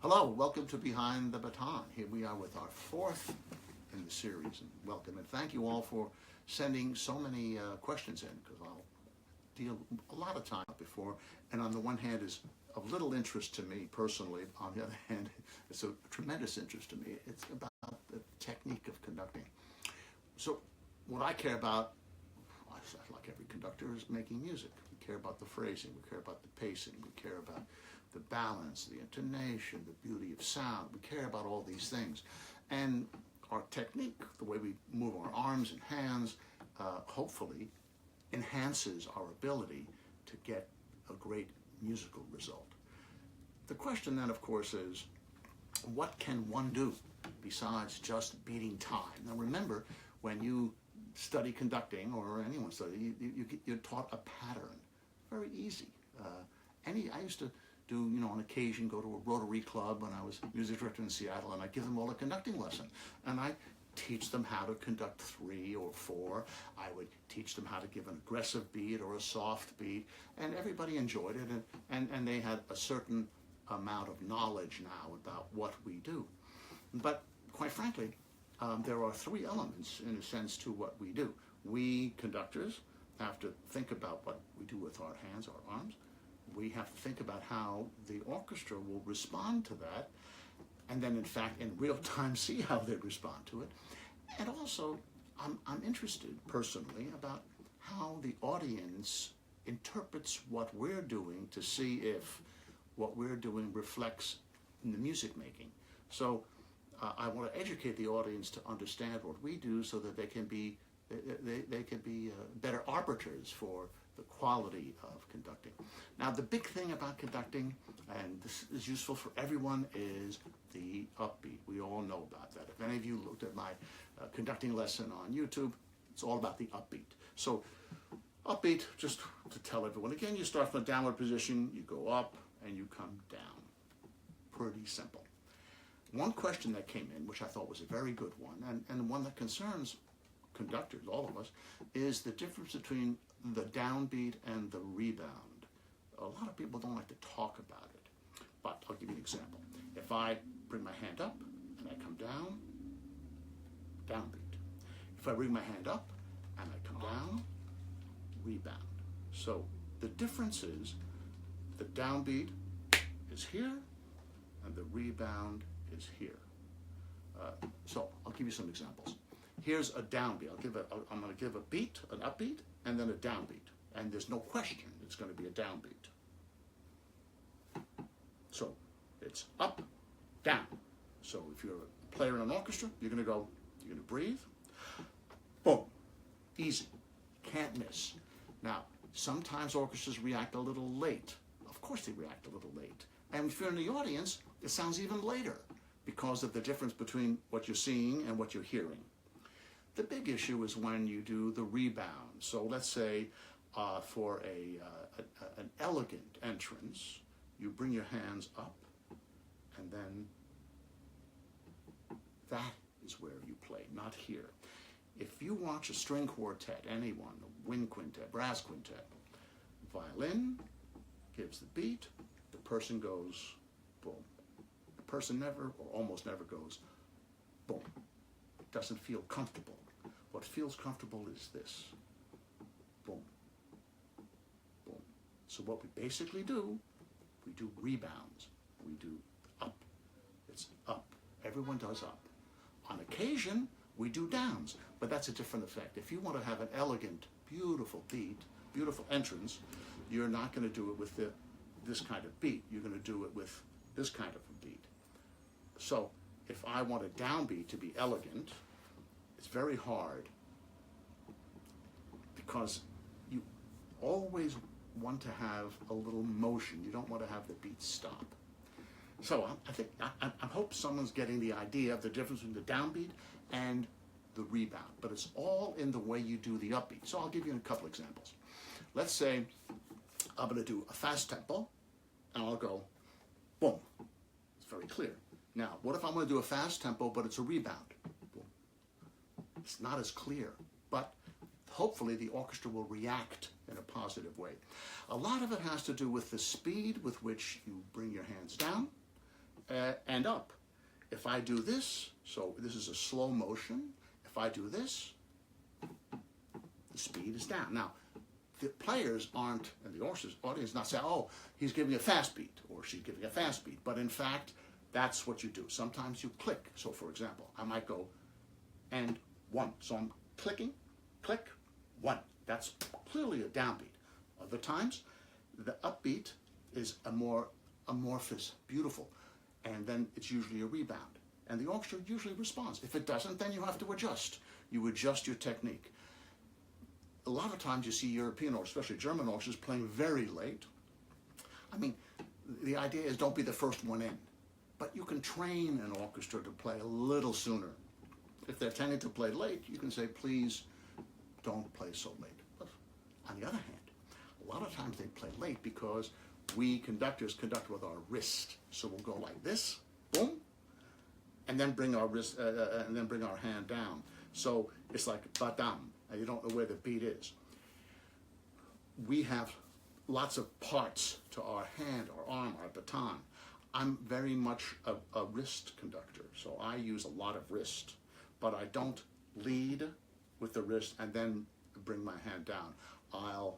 Hello, welcome to Behind the Baton. Here we are with our fourth in the series, and welcome. And thank you all for sending so many questions in, because I'll deal a lot of time before, and on the one hand is of little interest to me personally, on the other hand it's a tremendous interest to me. It's about the technique of conducting. So what I care about, like every conductor, is making music. We care about the phrasing, we care about the pacing, we care about the balance, the intonation, the beauty of sound. We care about all these things. And our technique, the way we move our arms and hands, hopefully enhances our ability to get a great musical result. The question then, of course, is what can one do besides just beating time? Now remember, when you study conducting, or anyone study, you're taught a pattern. Very easy. I used to do, on occasion, go to a Rotary Club when I was music director in Seattle, and I give them all a conducting lesson. And I teach them how to conduct 3 or 4. I would teach them how to give an aggressive beat or a soft beat, and everybody enjoyed it, and they had a certain amount of knowledge now about what we do. But quite frankly, there are 3 elements, in a sense, to what we do. We conductors have to think about what we do with our hands, our arms. We have to think about how the orchestra will respond to that, and then in fact in real time see how they respond to it. And also I'm interested personally about how the audience interprets what we're doing, to see if what we're doing reflects in the music making. So I want to educate the audience to understand what we do, so that they can be better arbiters for the quality of conducting. Now, the big thing about conducting, and this is useful for everyone, is the upbeat. We all know about that. If any of you looked at my conducting lesson on YouTube, it's all about the upbeat. So upbeat, just to tell everyone again, you start from a downward position, you go up, and you come down. Pretty simple. One question that came in, which I thought was a very good one, and one that concerns conductors, all of us, is the difference between the downbeat and the rebound. A lot of people don't like to talk about it, but I'll give you an example. If I bring my hand up and I come down, downbeat. If I bring my hand up and I come down, rebound. So the difference is the downbeat is here and the rebound is here. So I'll give you some examples. Here's a downbeat. I'm going to give a beat, an upbeat, and then a downbeat. And there's no question it's going to be a downbeat. So it's up, down. So if you're a player in an orchestra, you're going to breathe. Boom. Easy. Can't miss. Now, sometimes orchestras react a little late. Of course they react a little late. And if you're in the audience, it sounds even later, because of the difference between what you're seeing and what you're hearing. The big issue is when you do the rebound. So let's say for an elegant entrance, you bring your hands up, and then that is where you play, not here. If you watch a string quartet, anyone, a wind quintet, brass quintet, violin gives the beat, the person goes boom. The person never, or almost never, goes boom. It doesn't feel comfortable. What feels comfortable is this. Boom. Boom. So what we basically do, we do rebounds. We do up. It's up. Everyone does up. On occasion, we do downs, but that's a different effect. If you want to have an elegant, beautiful beat, beautiful entrance, you're not going to do it with this kind of beat. You're going to do it with this kind of a beat. So if I want a downbeat to be elegant, it's very hard, because you always want to have a little motion. You don't want to have the beat stop. So I hope someone's getting the idea of the difference between the downbeat and the rebound, but it's all in the way you do the upbeat. So I'll give you a couple examples. Let's say I'm going to do a fast tempo, and I'll go boom. It's very clear. Now, what if I'm going to do a fast tempo, but it's a rebound? Boom. It's not as clear, but hopefully the orchestra will react in a positive way. A lot of it has to do with the speed with which you bring your hands down and up. If I do this, so this is a slow motion. If I do this, the speed is down. Now, the players aren't, and the audience is not saying, oh, he's giving a fast beat or she's giving a fast beat. But in fact, that's what you do. Sometimes you click. So for example, I might go and 1. So I'm clicking, click, 1. That's clearly a downbeat. Other times, the upbeat is a more amorphous, beautiful, and then it's usually a rebound. And the orchestra usually responds. If it doesn't, then you have to adjust. You adjust your technique. A lot of times you see European orchestras, especially German orchestras, playing very late. I mean, the idea is don't be the first one in. But you can train an orchestra to play a little sooner. If they're tending to play late, you can say, please don't play so late. But on the other hand, a lot of times they play late because we conductors conduct with our wrist. So we'll go like this, boom, and then bring our wrist, and then bring our hand down. So it's like Baton, and you don't know where the beat is. We have lots of parts to our hand, our arm, our baton. I'm very much a wrist conductor, so I use a lot of wrist, but I don't lead with the wrist and then bring my hand down. I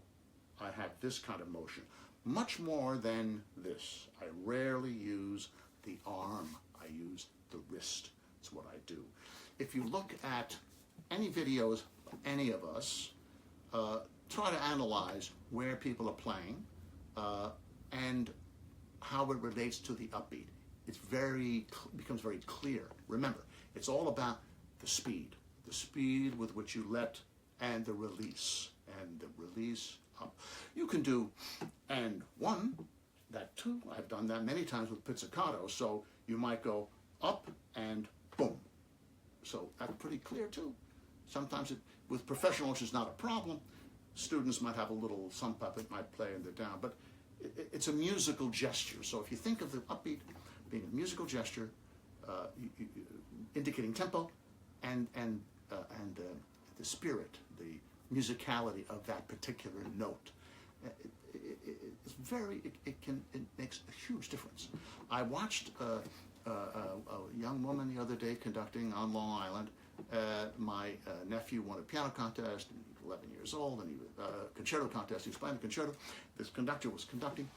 have this kind of motion, much more than this. I rarely use the arm, I use the wrist. That's what I do. If you look at any videos, any of us, try to analyze where people are playing and how it relates to the upbeat. It's becomes very clear. Remember, it's all about the speed with which you let and the release up. You can do and 1, that 2. I've done that many times with pizzicato. So you might go up and boom. So that's pretty clear too. Sometimes with professionals it's not a problem. Students might have a little, some puppet might play in the down, but it's a musical gesture. So if you think of the upbeat being a musical gesture, indicating tempo and the spirit, the musicality of that particular note, it makes a huge difference. I watched a young woman the other day conducting on Long Island. My nephew won a piano contest. 11 years old, and he was concerto contest. He was playing the concerto. This conductor was conducting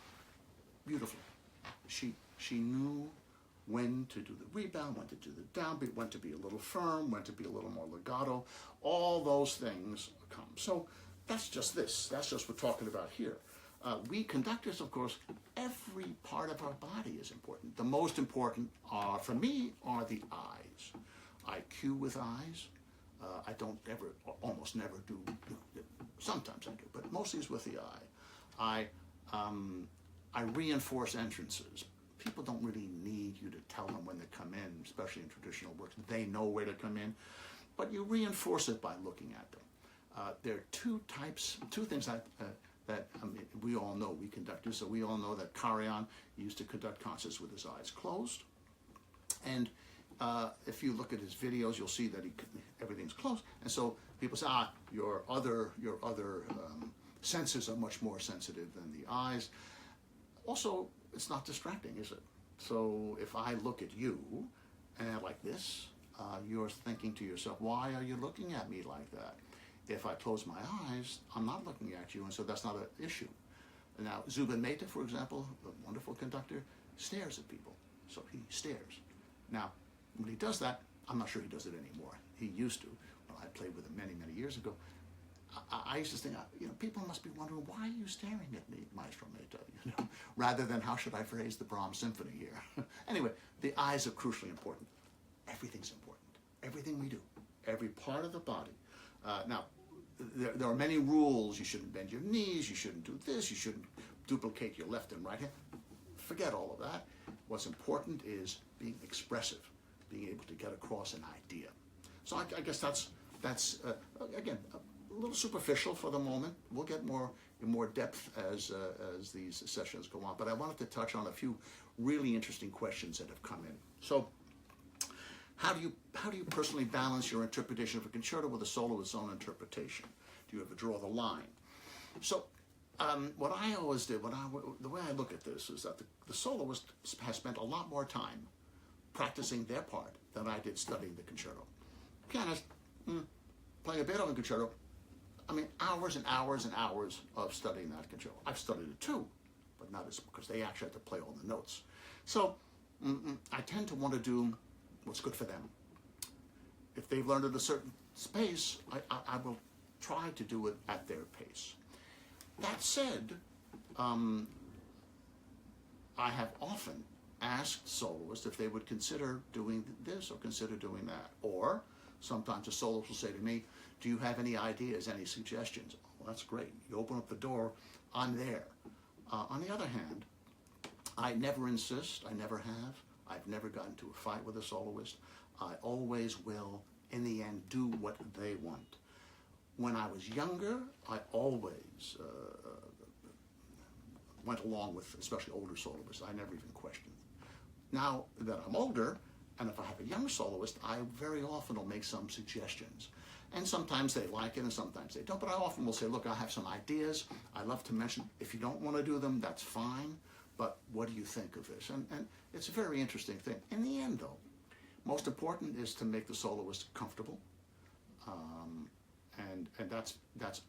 beautifully. She knew when to do the rebound, when to do the downbeat, when to be a little firm, when to be a little more legato. All those things come. So that's just this. That's just what we're talking about here. We conductors, of course, every part of our body is important. The most important for me, are the eyes. I cue with eyes. I don't almost never do, sometimes I do, but mostly it's with the eye. I reinforce entrances. People don't really need you to tell them when to come in, especially in traditional works. They know where to come in, but you reinforce it by looking at them. There are two things that we all know, we conductors, so we all know that Karajan used to conduct concerts with his eyes closed. And if you look at his videos, you'll see that everything's closed, and so people say, your other senses are much more sensitive than the eyes. Also, it's not distracting, is it? So if I look at you and like this, you're thinking to yourself, why are you looking at me like that? If I close my eyes, I'm not looking at you, and so that's not an issue. Now, Zubin Mehta, for example, a wonderful conductor, stares at people, so he stares. Now, when he does that, I'm not sure he does it anymore. He used to. When I played with him many, many years ago, I used to think, people must be wondering, why are you staring at me, Maestro Mehta? Rather than how should I phrase the Brahms symphony here? Anyway, the eyes are crucially important. Everything's important. Everything we do, every part of the body. Now, there are many rules. You shouldn't bend your knees. You shouldn't do this. You shouldn't duplicate your left and right hand. Forget all of that. What's important is being expressive, being able to get across an idea. So I guess that's again, a little superficial for the moment. We'll get in more depth as these sessions go on. But I wanted to touch on a few really interesting questions that have come in. So, how do you personally balance your interpretation of a concerto with a solo with its own interpretation? Do you ever draw the line? So, What I always did, the way I look at this is that the soloist has spent a lot more time practicing their part than I did studying the concerto. Pianist, playing a Beethoven concerto, I mean, hours and hours and hours of studying that concerto. I've studied it too, but not as, because they actually have to play all the notes. So I tend to want to do what's good for them. If they've learned at a certain pace, I will try to do it at their pace. That said, I have often asked soloists if they would consider doing this or consider doing that. Or sometimes a soloist will say to me, do you have any ideas, any suggestions? Well, that's great. You open up the door, I'm there. On the other hand, I never insist, I never have. I've never gotten into a fight with a soloist. I always will, in the end, do what they want. When I was younger, I always went along with, especially older soloists. I never even questioned. Now that I'm older, and if I have a young soloist, I very often will make some suggestions. And sometimes they like it, and sometimes they don't. But I often will say, look, I have some ideas. I love to mention, if you don't want to do them, that's fine. But what do you think of this? And it's a very interesting thing. In the end, though, most important is to make the soloist comfortable. And that's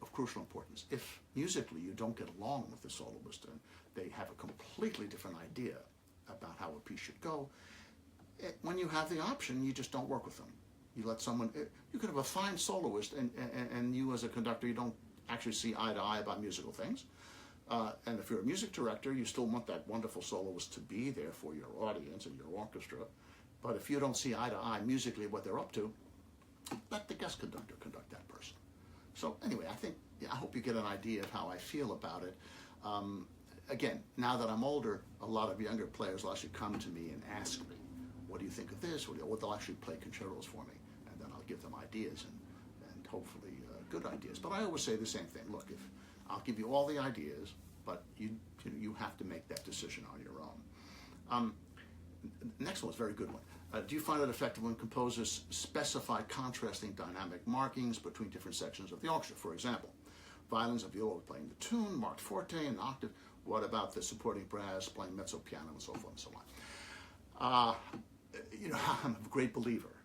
of crucial importance. If musically you don't get along with the soloist and they have a completely different idea about how a piece should go, when you have the option, you just don't work with them. You let someone, you could have a fine soloist and you as a conductor, you don't actually see eye to eye about musical things. And if you're a music director, you still want that wonderful soloist to be there for your audience and your orchestra. But if you don't see eye to eye musically what they're up to, let the guest conductor conduct that person. So anyway, I hope you get an idea of how I feel about it. Again, now that I'm older, a lot of younger players will actually come to me and ask me, what do you think of this? Or they'll actually play concertos for me, and then I'll give them ideas and hopefully good ideas. But I always say the same thing. Look, if I'll give you all the ideas, but you have to make that decision on your own. Next one's a very good one. Do you find it effective when composers specify contrasting dynamic markings between different sections of the orchestra? For example, violins and viola playing the tune, marked forte and octave. What about the supporting brass playing mezzo piano and so forth and so on? I'm a great believer.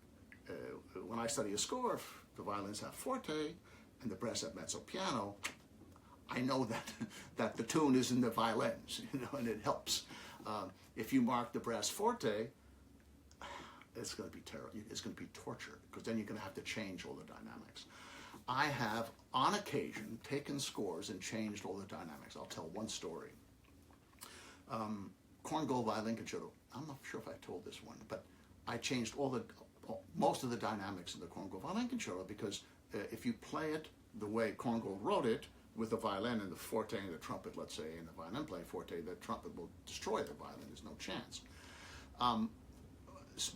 When I study a score, if the violins have forte and the brass have mezzo piano, I know that the tune is in the violins, and it helps. If you mark the brass forte, it's going to be terrible. It's going to be torture, because then you're going to have to change all the dynamics. I have, on occasion, taken scores and changed all the dynamics. I'll tell one story. Korngold Violin Concerto. I'm not sure if I told this one, but I changed most of the dynamics in the Korngold Violin Concerto, because if you play it the way Korngold wrote it, with the violin and the forte and the trumpet, let's say, and the violin playing forte, the trumpet will destroy the violin. There's no chance.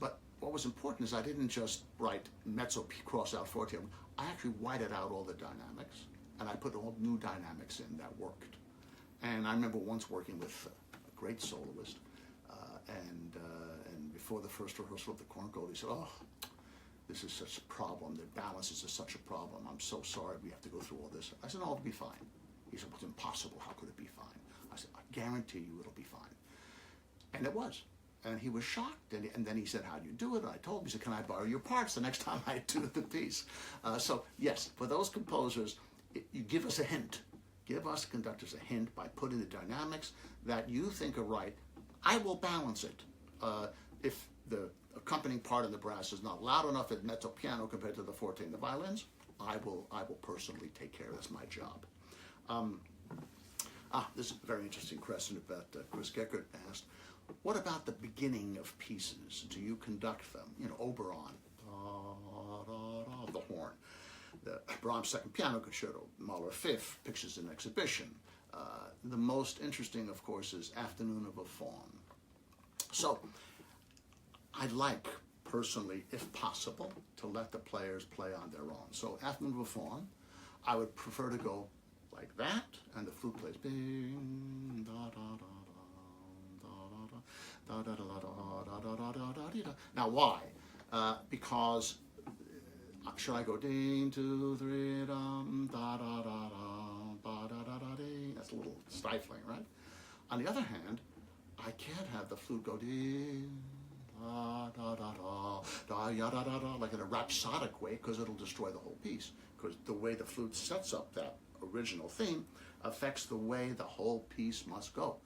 But what was important is I didn't just write mezzo cross out forte. I actually whited out all the dynamics, and I put all new dynamics in that worked. And I remember once working with a great soloist, and before the first rehearsal of the Korngold, he said, "Oh, this is such a problem. The balances are such a problem. I'm so sorry we have to go through all this." I said, "No, it'll be fine." He said, "Well, it's impossible. How could it be fine?" I said, "I guarantee you it'll be fine." And it was. And he was shocked. And then he said, "How do you do it?" And I told him, he said, "Can I borrow your parts the next time I do the piece?" So, yes, for those composers, you give us a hint. Give us conductors a hint by putting the dynamics that you think are right. I will balance it. If the accompanying part in the brass is not loud enough at mezzo piano compared to the forte and the violins, I will personally take care of it. That's my job. This is a very interesting question about Chris Geckert asked. What about the beginning of pieces? Do you conduct them? Oberon, the horn, the Brahms Second Piano Concerto, Mahler Fifth, Pictures in Exhibition. The most interesting, of course, is Afternoon of a Faun. So, I'd like, personally, if possible, to let the players play on their own. So, Afternoon of a Faun, I would prefer to go like that, and the flute plays bing, da da da da da da da da da da da da da. Now, why? Because should I go ding 2 3 dum da da da da da da da da ding? That's a little stifling, right? On the other hand, I can't have the flute go dee, da, da, da, da, da, ya, da, da, da, like in a rhapsodic way, because it'll destroy the whole piece. Because the way the flute sets up that original theme affects the way the whole piece must go.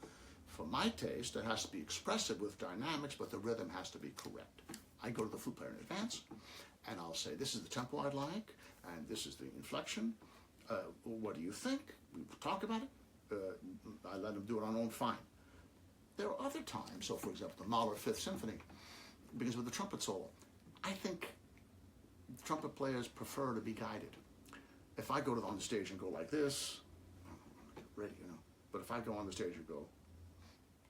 For my taste, it has to be expressive with dynamics, but the rhythm has to be correct. I go to the flute player in advance, and I'll say, this is the tempo I'd like, and this is the inflection. What do you think? We talk about it. I let him do it on own, fine. There are other times, so for example, the Mahler Fifth Symphony, because with the trumpet solo, I think trumpet players prefer to be guided. If I go on the stage and go like this, get ready, you know. But if I go on the stage and go,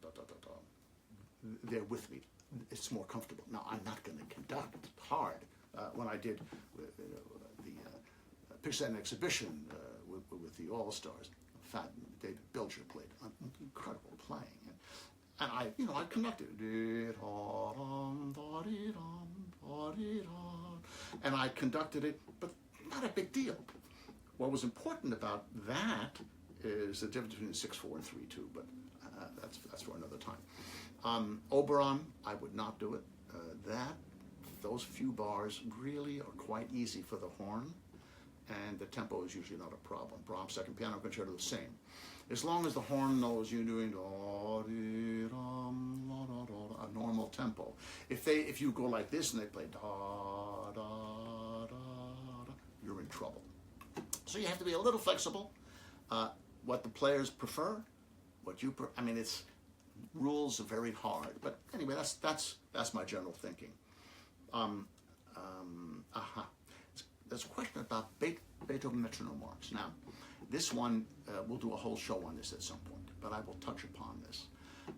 da, da, da, da, they're with me. It's more comfortable. Now, I'm not going to conduct hard. When I did the Pixar exhibition with the All-Stars, in fact, David Bilger played incredible playing. And I, you know, I conducted. And I conducted it, but not a big deal. What was important about that is the difference between 6/4 and 3/2, but that's for another time. Oberon, I would not do it. Those few bars really are quite easy for the horn, and the tempo is usually not a problem. Brahms' Second Piano Concerto, the same. As long as the horn knows you're doing a normal tempo. If you go like this and they play da da da da, you're in trouble. So you have to be a little flexible. What the players prefer, what you I mean, it's rules are very hard. But anyway, that's my general thinking. There's a question about Beethoven metronome marks. Now, this one, we'll do a whole show on this at some point, but I will touch upon this.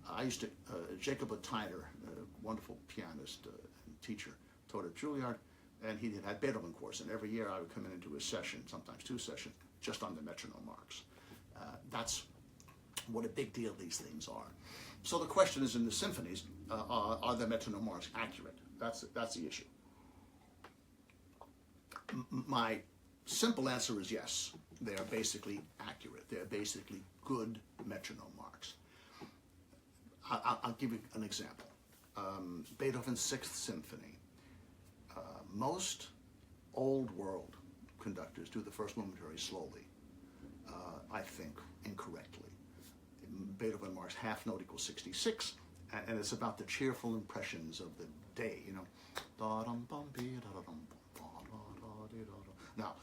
I used to, Jacob Tyner, a wonderful pianist and teacher, taught at Juilliard, and he had Beethoven course, and every year I would come into his session, sometimes 2 sessions, just on the metronome marks. That's what a big deal these things are. So the question is, in the symphonies, are the metronome marks accurate? That's the issue. My simple answer is yes. They are basically accurate. They're basically good metronome marks. I'll give you an example. Beethoven's Sixth Symphony. Most old world conductors do the first movement very slowly, I think incorrectly. Beethoven marks half note equals 66, and it's about the cheerful impressions of the day, you know. Now,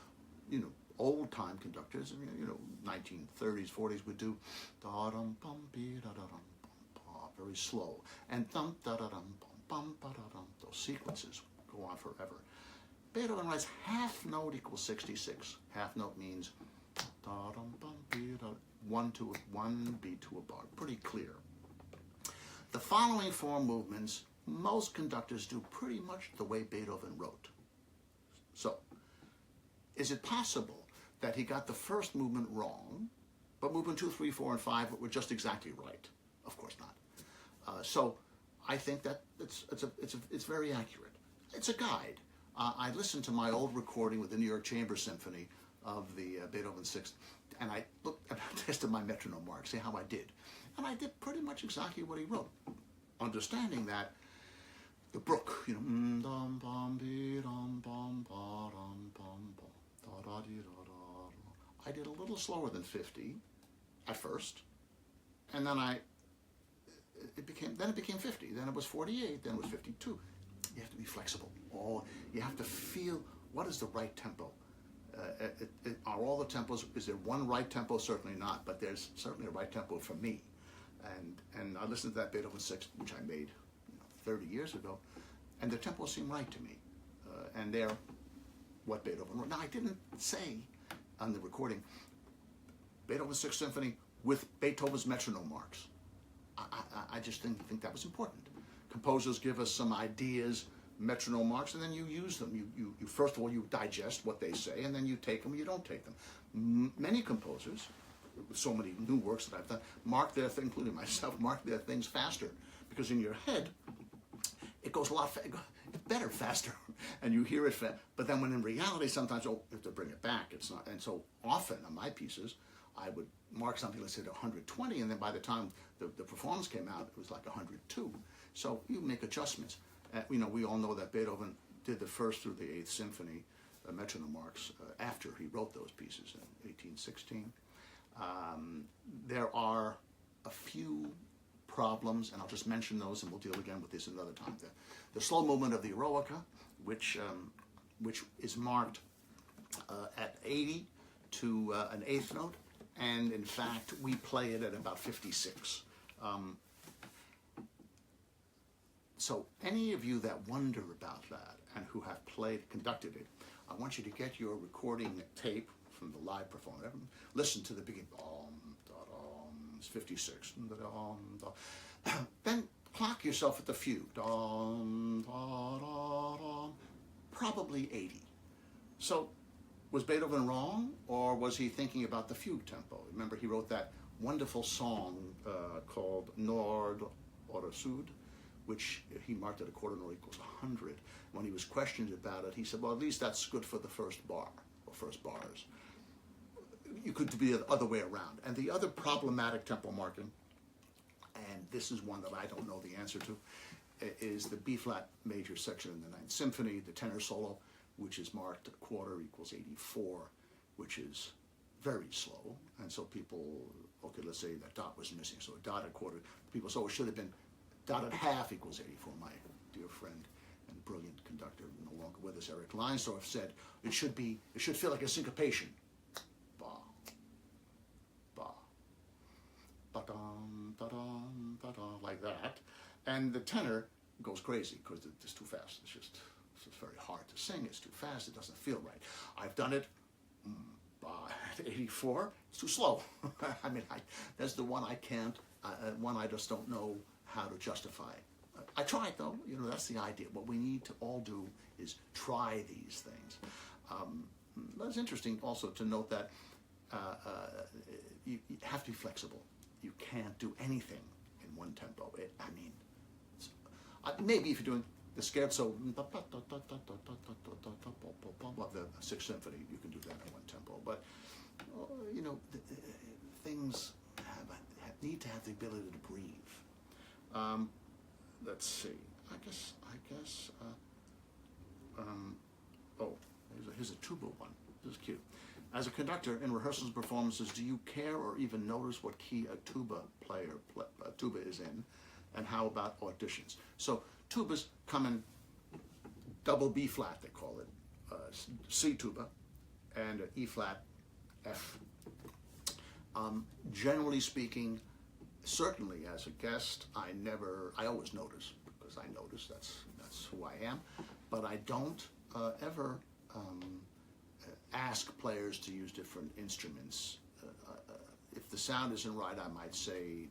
you know, old time conductors, you know, 1930s, 40s would do very slow, and those sequences go on forever. Beethoven writes half note equals 66. Half note means 1 beat to a bar. Pretty clear. The following 4 movements, most conductors do pretty much the way Beethoven wrote. So, is it possible that he got the first movement wrong, but movement 2, 3, 4, and 5 were just exactly right? Of course not. So I think that it's very accurate. It's a guide. I listened to my old recording with the New York Chamber Symphony of the Beethoven Sixth, and I tested my metronome marks, see how I did. And I did pretty much exactly what he wrote, understanding that the brook, you know, I did a little slower than 50 at first, and then it became 50, then it was 48, then it was 52. You have to be flexible. You have to feel what is the right tempo. Are all the tempos, is there one right tempo? Certainly not, but there's certainly a right tempo for me. And I listened to that Beethoven Sixth, which I made 30 years ago, and the tempos seem right to me. And they're what Beethoven wrote. Now, I didn't say on the recording Beethoven's Sixth Symphony with Beethoven's metronome marks. I just think that was important. Composers give us some ideas, metronome marks, and then you use them. You first of all, you digest what they say, and then you take them or you don't take them. Many composers, with so many new works that I've done, mark their things, including myself, mark their things faster, because in your head, it goes a lot better, faster, and you hear it fast. But then when in reality, sometimes, you have to bring it back. It's not, and so often on my pieces, I would mark something, let's say 120, and then by the time the performance came out, it was like 102. So you make adjustments. We all know that Beethoven did the first through the 8th Symphony metronome marks after he wrote those pieces in 1816. There are a few problems, and I'll just mention those, and we'll deal again with this another time. The slow movement of the Eroica, which is marked at 80 to an eighth note, and in fact we play it at about 56. So any of you that wonder about that and who have conducted it, I want you to get your recording tape from the live performance. Listen to the beginning. It's 56. Then clock yourself at the fugue. Probably 80. So was Beethoven wrong, or was he thinking about the fugue tempo? Remember, he wrote that wonderful song called Nord oder Süd, which he marked at a quarter note equals 100. When he was questioned about it, he said, well, at least that's good for the first bar, or first bars. You could be the other way around. And the other problematic tempo marking, and this is one that I don't know the answer to, is the B-flat major section in the 9th Symphony, the tenor solo, which is marked a quarter equals 84, which is very slow. And so people, okay, let's say that dot was missing, so a dot at quarter. People say, oh, it should have been dot at half equals 84. My dear friend and brilliant conductor, no longer with us, Eric Leinsdorf, said it should feel like a syncopation. Ba, ba, ba-dum, ba-dum, ba-dum, like that. And the tenor goes crazy because it's too fast. It's just very hard to sing. It's too fast. It doesn't feel right. I've done it at 84. It's too slow. I mean, that's the one I can't, one I just don't know how to justify. I tried, though. That's the idea. What we need to all do is try these things. It's interesting also to note that you have to be flexible. You can't do anything in one tempo. Maybe if you're doing the scherzo of the 6th Symphony, you can do that in one tempo. But things need to have the ability to breathe. Let's see. I guess. Here's a tuba one. This is cute. As a conductor in rehearsals and performances, do you care or even notice what key a tuba is in, and how about auditions? So tubas come in double B flat, they call it, C tuba, and E flat, F. Generally speaking, certainly as a guest, I always notice, because I notice, that's who I am, but I don't ever ask players to use different instruments. If the sound isn't right, I might say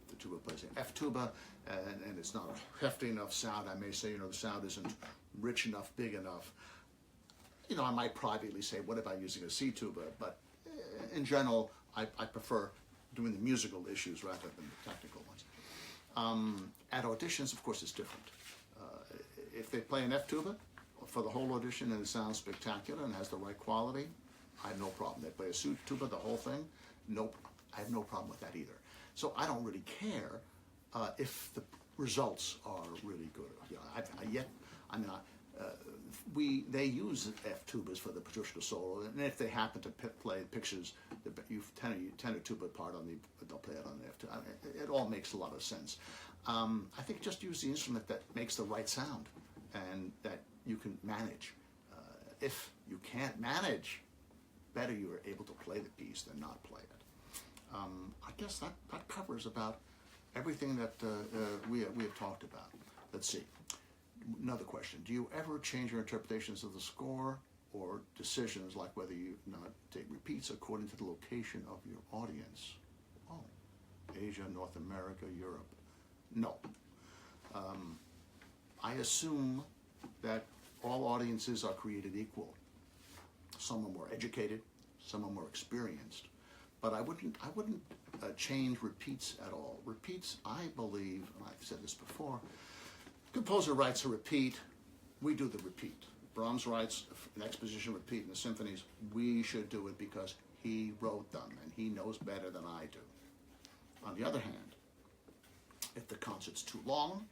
the tuba plays an F tuba, and it's not a hefty enough sound. I may say, the sound isn't rich enough, big enough. I might privately say, what about using a C tuba? But in general, I prefer doing the musical issues rather than the technical ones. At auditions, of course, it's different. If they play an F tuba for the whole audition and it sounds spectacular and has the right quality, I have no problem. They play a C tuba, the whole thing, nope, I have no problem with that either. So I don't really care if the results are really good. They use F tubas for the Petrushka solo, and if they happen to play pictures, the tenor tuba part they'll play it on the F tuba. It all makes a lot of sense. I think just use the instrument that makes the right sound and that you can manage. If you can't manage, better you are able to play the piece than not play it. I guess that covers about everything that we have talked about. Let's see. Another question. Do you ever change your interpretations of the score or decisions, like whether you take repeats according to the location of your audience? Oh, Asia, North America, Europe. No. I assume that all audiences are created equal. Some are more educated, some are more experienced. But I wouldn't change repeats at all. Repeats, I believe, and I've said this before, composer writes a repeat, we do the repeat. Brahms writes an exposition repeat in the symphonies, we should do it because He wrote them, and he knows better than I do. On the other hand, if the concert's too long,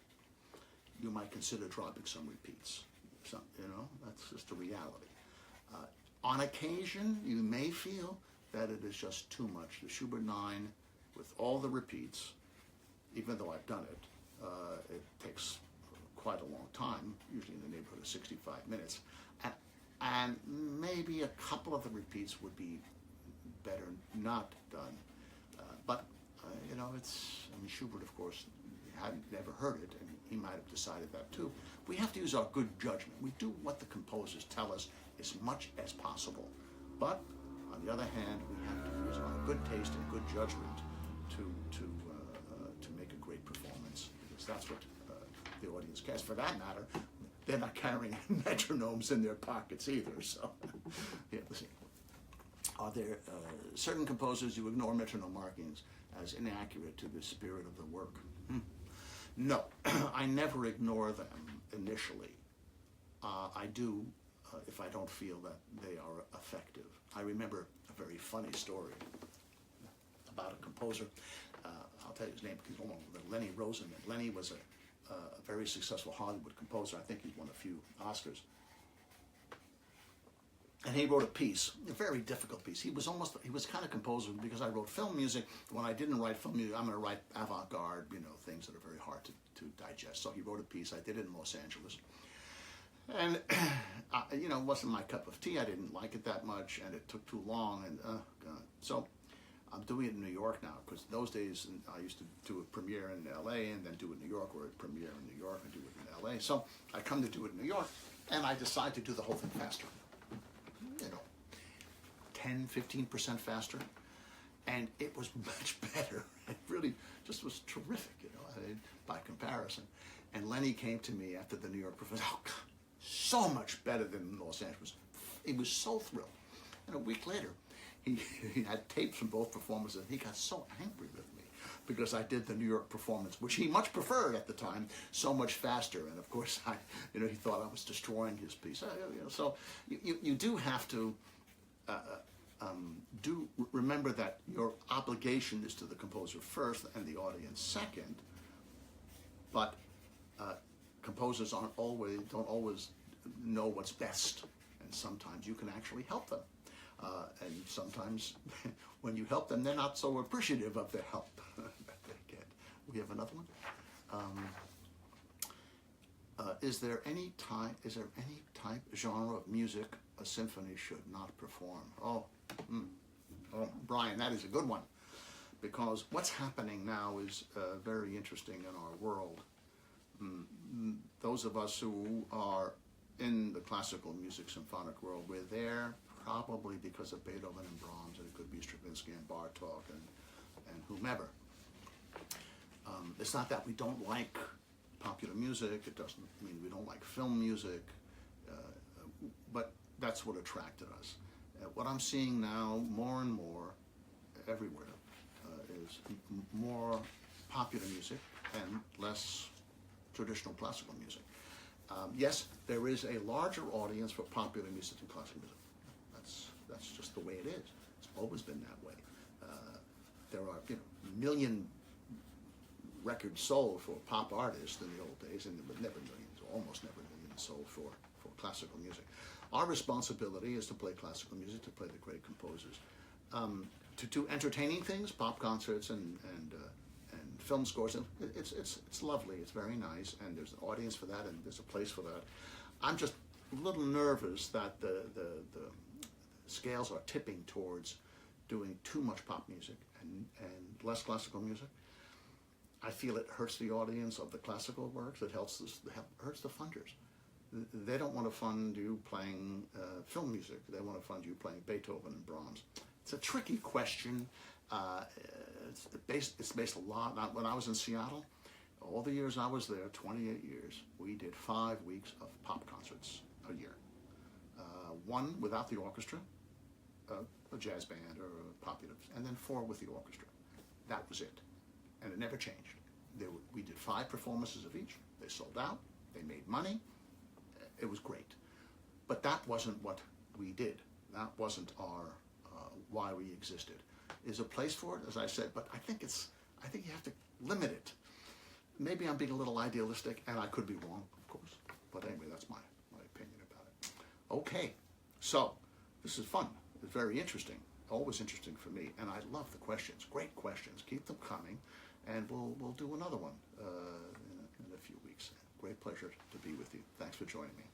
you might consider dropping some repeats. That's just a reality. On occasion, you may feel that it is just too much. The Schubert 9, with all the repeats, even though I've done it, it takes quite a long time, usually in the neighborhood of 65 minutes. And maybe a couple of the repeats would be better not done. Schubert, of course, hadn't never heard it, and he might have decided that too. We have to use our good judgment. We do what the composers tell us as much as possible. But on the other hand, we have to use our good taste and good judgment to make a great performance, because that's what the audience cares. For that matter, they're not carrying metronomes in their pockets either. So, let's see. Are there certain composers who ignore metronome markings as inaccurate to the spirit of the work? No, I never ignore them initially. I do if I don't feel that they are effective. I remember a very funny story about a composer. I'll tell you his name because you don't know, Lenny Rosenman. Lenny was a very successful Hollywood composer. I think he's won a few Oscars. And he wrote a piece, a very difficult piece. He was kind of composer because I wrote film music. When I didn't write film music, I'm going to write avant-garde, things that are very hard to digest. So he wrote a piece. I did it in Los Angeles. And, it wasn't my cup of tea. I didn't like it that much, and it took too long. And so I'm doing it in New York now, because those days I used to do a premiere in L.A. and then do it in New York, or a premiere in New York and do it in L.A. So I come to do it in New York, and I decide to do the whole thing faster. 10, 15% faster, and it was much better. It really just was terrific, by comparison. And Lenny came to me after the New York professor. Oh, God, so much better than Los Angeles. He was so thrilled. And a week later, he had tapes from both performances, and he got so angry with me because I did the New York performance, which he much preferred at the time, so much faster. And of course, he thought I was destroying his piece. So you do have to do remember that your obligation is to the composer first and the audience second. But composers don't always know what's best, and sometimes you can actually help them. And sometimes when you help them, they're not so appreciative of the help that they get. We have another one. Is there any type genre of music a symphony should not perform? Oh, Brian, that is a good one, because what's happening now is very interesting in our world. Those of us who are in the classical music symphonic world, we're there probably because of Beethoven and Brahms, and it could be Stravinsky and Bartók and whomever. It's not that we don't like popular music. It doesn't mean we don't like film music, but that's what attracted us. What I'm seeing now more and more everywhere is more popular music and less traditional classical music. Yes, there is a larger audience for popular music than classical music. That's just the way it is. It's always been that way. There are a million records sold for pop artists in the old days, and never millions, or almost never millions sold for classical music. Our responsibility is to play classical music, to play the great composers. To do entertaining things, pop concerts and film scores, and it's lovely, it's very nice, and there's an audience for that, and there's a place for that. I'm just a little nervous that the scales are tipping towards doing too much pop music and less classical music. I feel it hurts the audience of the classical works. It hurts the funders. They don't want to fund you playing film music. They want to fund you playing Beethoven and Brahms. It's a tricky question. It's based a lot on, when I was in Seattle, all the years I was there, 28 years, we did 5 weeks of pop concerts a year. One without the orchestra, a jazz band or a popular, and then 4 with the orchestra. That was it. And it never changed. We did 5 performances of each. They sold out. They made money. It was great. But that wasn't what we did. That wasn't our why we existed. There's a place for it, as I said, but I think you have to limit it. Maybe I'm being a little idealistic, and I could be wrong, of course. But anyway, that's my opinion about it. Okay, so this is fun. It's very interesting. Always interesting for me, and I love the questions. Great questions. Keep them coming, and we'll do another one in a few weeks. Great pleasure to be with you. Thanks for joining me.